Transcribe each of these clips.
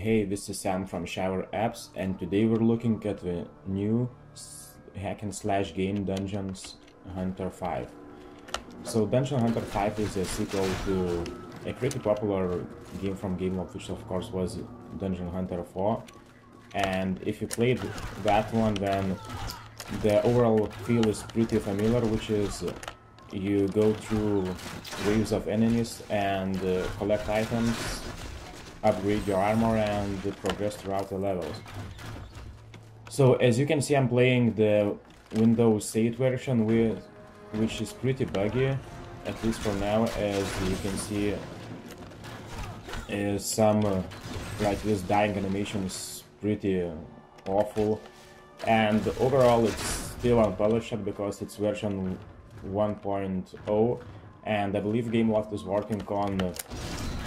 Hey, this is Sam from Shower Apps, and today we're looking at the new hack and slash game Dungeons Hunter 5. So Dungeon Hunter 5 is a sequel to a pretty popular game from Gameloft, which of course was Dungeon Hunter 4. And if you played that one, then the overall feel is pretty familiar, which is you go through waves of enemies and collect items, upgrade your armor, and progress throughout the levels. So as you can see, I'm playing the Windows 8 version, which is pretty buggy, at least for now. As you can see, some like this dying animation is pretty awful, and overall it's still unpolished because it's version 1.0, and I believe Gameloft is working on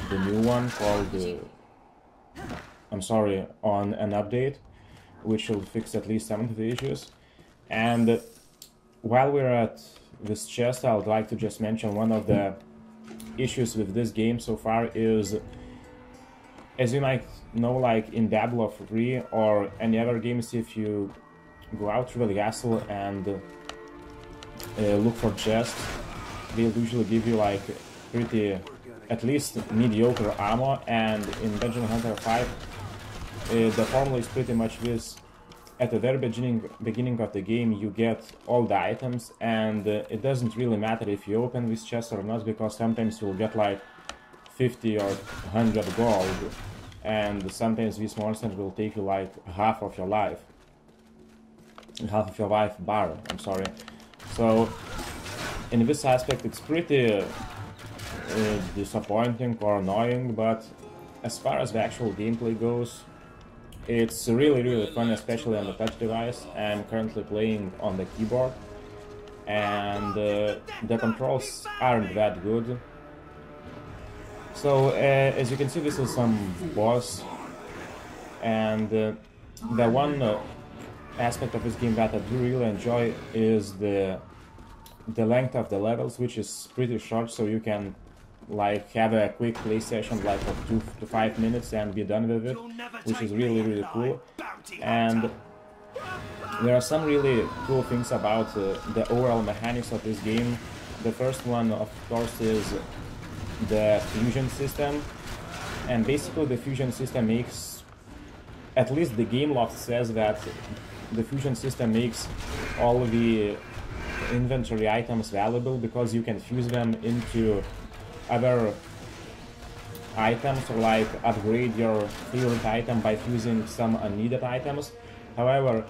the new one called on an update which will fix at least some of the issues. And while we're at this chest, I would like to just mention one of the issues with this game so far is, as you might know, like in Diablo 3 or any other games, if you go out through the castle and look for chests, they'll usually give you like pretty, at least mediocre armor. And in Dungeon Hunter 5 the formula is pretty much this: at the very beginning of the game you get all the items, and it doesn't really matter if you open this chest or not, because sometimes you'll get like 50 or 100 gold, and sometimes these monsters will take you like half of your life bar, I'm sorry. So in this aspect it's pretty disappointing or annoying, but as far as the actual gameplay goes, it's really fun, especially on the touch device. I'm currently playing on the keyboard, and the controls aren't that good. So as you can see, this is some boss, and the one aspect of this game that I do really enjoy is the length of the levels, which is pretty short, so you can like have a quick play session like of 2 to 5 minutes and be done with it, which is really cool. And there are some really cool things about the overall mechanics of this game. The first one, of course, is the fusion system, and basically the fusion system makes, at least the Gameloft says that the fusion system makes all the inventory items valuable because you can fuse them into other items, or like upgrade your favorite item by fusing some unneeded items. However,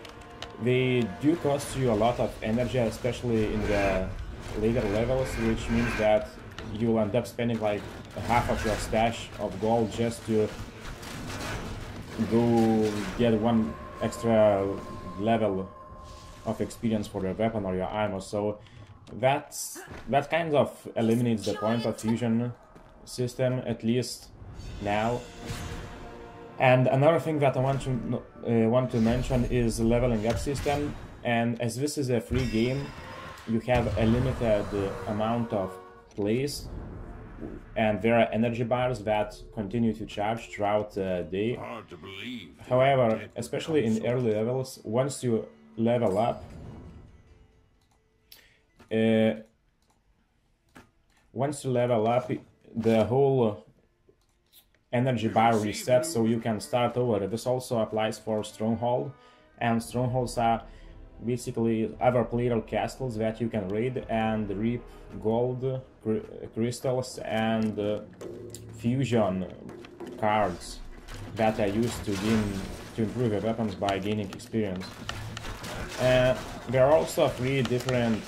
they do cost you a lot of energy, especially in the later levels, which means that you'll end up spending like half of your stash of gold just to go get one extra level of experience for your weapon or your armor. So that kind of eliminates the point of fusion system, at least now. And another thing that I want to mention is the leveling up system. And as this is a free game, you have a limited amount of plays, and there are energy bars that continue to charge throughout the day. However, especially in early levels, once you level up, the whole energy bar resets, so you can start over. This also applies for Stronghold, and Strongholds are basically other player castles that you can raid and reap gold, crystals, and fusion cards that are used to improve your weapons by gaining experience. There are also 3 different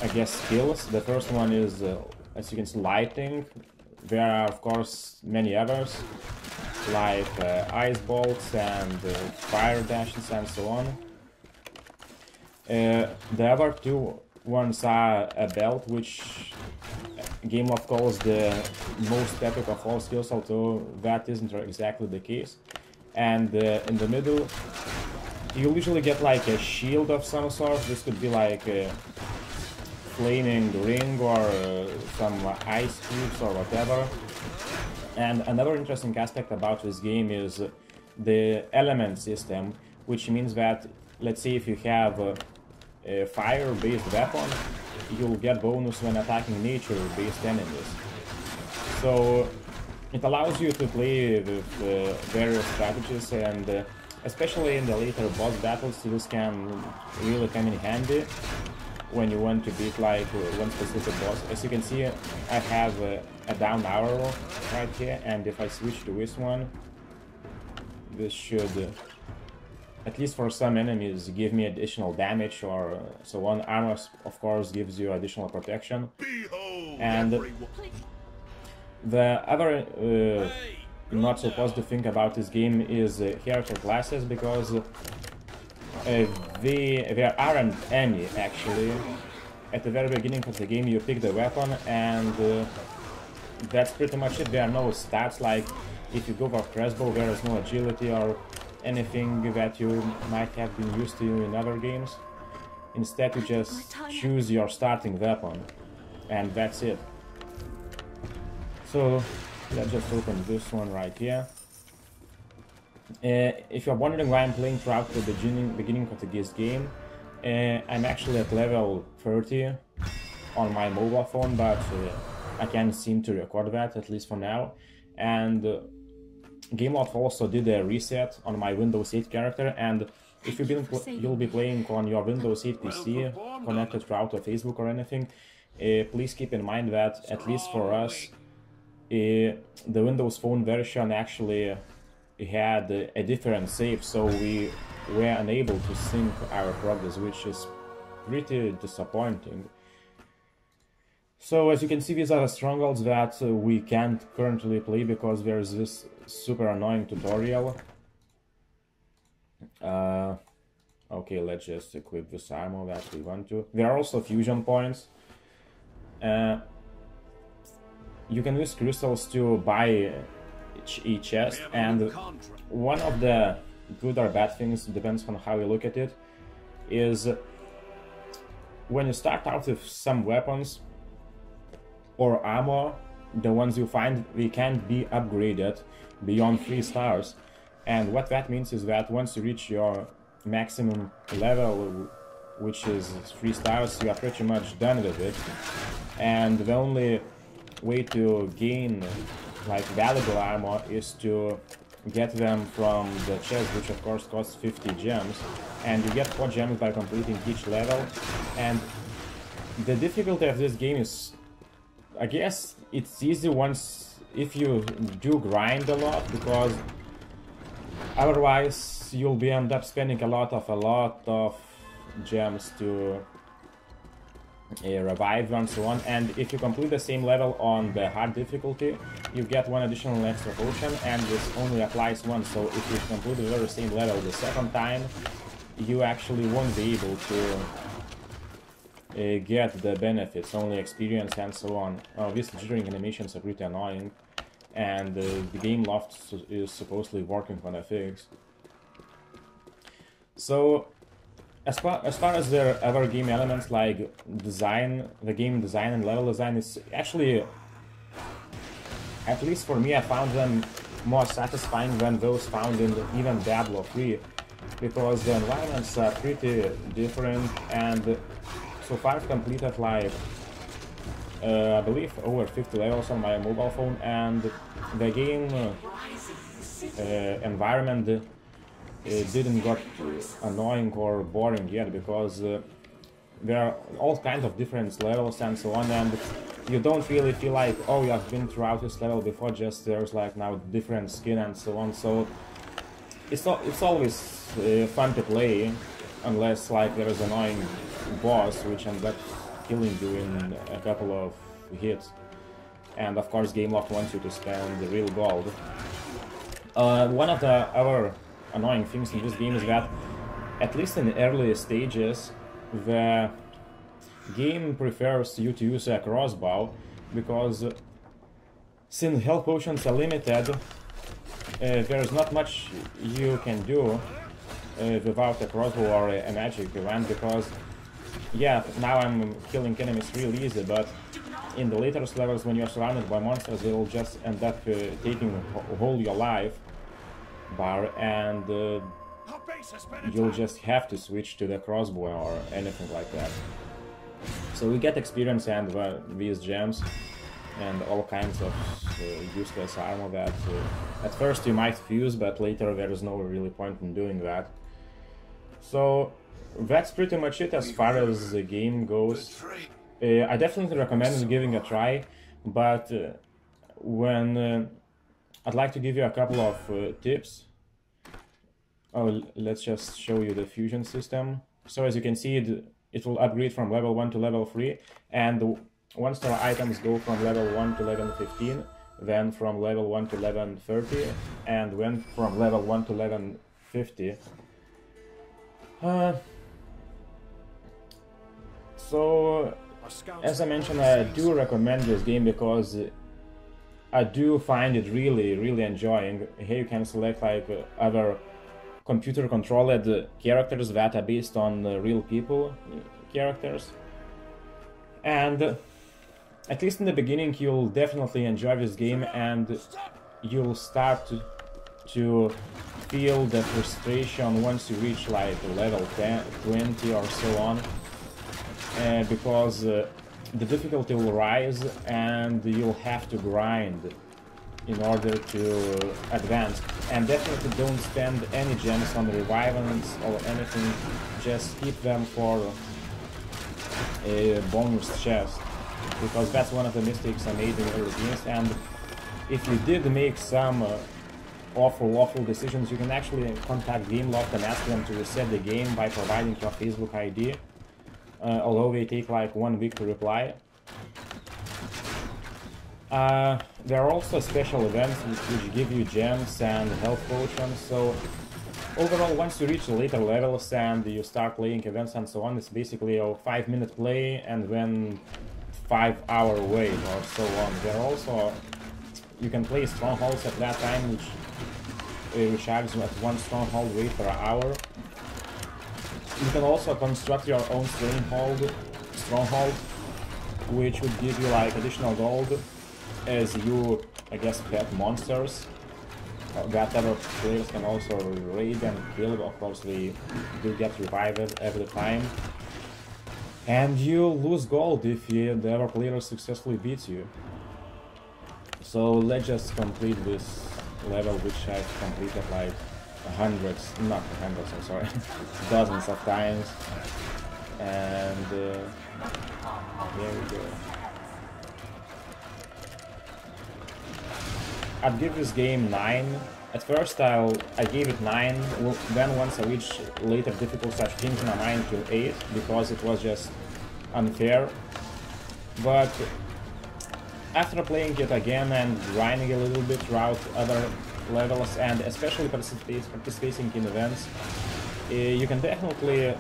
I guess skills. The first one is, as you can see, lighting. There are of course many others, like ice bolts and fire dashes and so on. The other 2 ones are a belt, which Gameloft calls the most epic of all skills, although that isn't exactly the case. And in the middle you usually get like a shield of some sort. This could be like a flaming ring or some ice cubes or whatever. And another interesting aspect about this game is the element system, which means that, let's say if you have a fire-based weapon, you'll get bonus when attacking nature-based enemies. So it allows you to play with various strategies, and especially in the later boss battles, this can really come in handy when you want to beat like one specific boss. As you can see, I have a down arrow right here, and if I switch to this one, this should, at least for some enemies, give me additional damage or so on. Armor, of course, gives you additional protection. And the other not so positive thing about this game is character classes, because there aren't any actually. At the very beginning of the game you pick the weapon, and that's pretty much it. There are no stats, like if you go for crossbow there is no agility or anything that you might have been used to in other games. Instead you just choose your starting weapon, and that's it. So let's just open this one right here. If you're wondering why I'm playing throughout the beginning of this game, I'm actually at level 30 on my mobile phone, but I can't seem to record that, at least for now. And Gameloft also did a reset on my Windows 8 character, and if you'll be playing on your Windows 8 PC connected throughout to Facebook or anything, please keep in mind that, at least for us, the Windows Phone version actually had a different save, so we were unable to sync our progress, which is pretty disappointing. So as you can see, these are the strongholds that we can't currently play because there's this super annoying tutorial. Okay, let's just equip this armor that we want to. There are also fusion points. You can use crystals to buy each chest, and one of the good or bad things, depends on how you look at it, is when you start out with some weapons or armor, the ones you find, they can't be upgraded beyond 3 stars. And what that means is that once you reach your maximum level, which is 3 stars, you are pretty much done with it. And the only way to gain like valuable armor is to get them from the chest, which of course costs 50 gems, and you get 4 gems by completing each level. And the difficulty of this game is, I guess it's easy once if you do grind a lot, because otherwise you'll end up spending a lot of gems to revive and so on. And if you complete the same level on the hard difficulty, you get 1 additional extra potion, and this only applies once. So if you complete the very same level the second time, you actually won't be able to get the benefits, only experience and so on. These jittering animations are pretty annoying, and the Gameloft is supposedly working on a fix. So as far as there are other game elements like design, the game design and level design, is actually, at least for me, I found them more satisfying than those found in even Diablo 3, because the environments are pretty different. And so far I've completed like I believe over 50 levels on my mobile phone, and the game environment didn't got annoying or boring yet, because there are all kinds of different levels and so on, and you don't really feel like, oh, you have been throughout this level before, just there's like now different skin and so on. So it's always fun to play, unless like there is an annoying boss which ends up killing you in a couple of hits. And of course Gameloft wants you to spend the real gold. One of the other annoying things in this game is that, at least in the early stages, the game prefers you to use a crossbow, because since health potions are limited, there's not much you can do without a crossbow or a magic event, because yeah, now I'm killing enemies real easy, but in the later levels, when you're surrounded by monsters, they will just end up taking whole your life bar, and you'll just have to switch to the crossbow or anything like that. So we get experience and these gems and all kinds of useless armor that at first you might fuse, but later there is no really point in doing that. So that's pretty much it as far as the game goes. I definitely recommend giving a try, but I'd like to give you a couple of tips. Oh, let's just show you the fusion system. So as you can see, it will upgrade from level 1 to level 3, and the 1-star items go from level 1 to level 15, then from level 1 to level 30, and then from level 1 to level 50. So, as I mentioned, I do recommend this game because I do find it really enjoying. Here you can select like other computer-controlled characters that are based on real people characters, and at least in the beginning you'll definitely enjoy this game, and you'll start to feel the frustration once you reach like level 10, 20 or so on, because the difficulty will rise and you'll have to grind in order to advance. And definitely don't spend any gems on revivals or anything, just keep them for a bonus chest, because that's one of the mistakes I made in early games. And if you did make some awful decisions, you can actually contact Gameloft and ask them to reset the game by providing your Facebook ID, although they take like 1 week to reply. There are also special events which give you gems and health potions, so overall once you reach the later levels and you start playing events and so on, it's basically a 5-minute play and then 5-hour wait or so on. There are also, you can play strongholds at that time, which recharges at 1 stronghold wait per hour. You can also construct your own stronghold, which would give you like additional gold as you, I guess, pet monsters that other players can also raid and kill. Of course, they do get revived every time. And you lose gold if the other player successfully beats you. So let's just complete this level, which I've completed like dozens of times. And there we go. I'd give this game 9. At first I gave it 9, then once I reached later difficulties I've changed my mind to 8, because it was just unfair. But after playing it again and grinding a little bit throughout other levels, and especially participating in events, you can definitely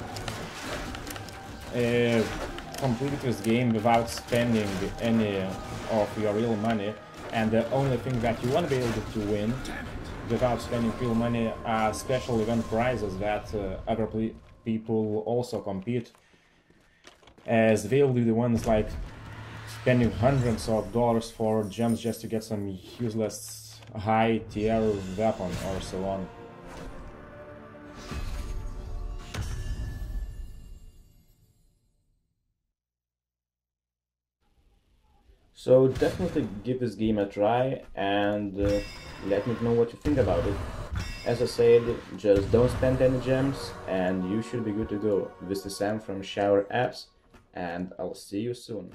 complete this game without spending any of your real money. And the only thing that you won't be able to win without spending real money are special event prizes that other people also compete, as they'll be the ones like spending hundreds of dollars for gems just to get some useless high tier weapon or so on. So definitely give this game a try and let me know what you think about it. As I said, just don't spend any gems and you should be good to go. This is Sam from Shower Apps, and I'll see you soon.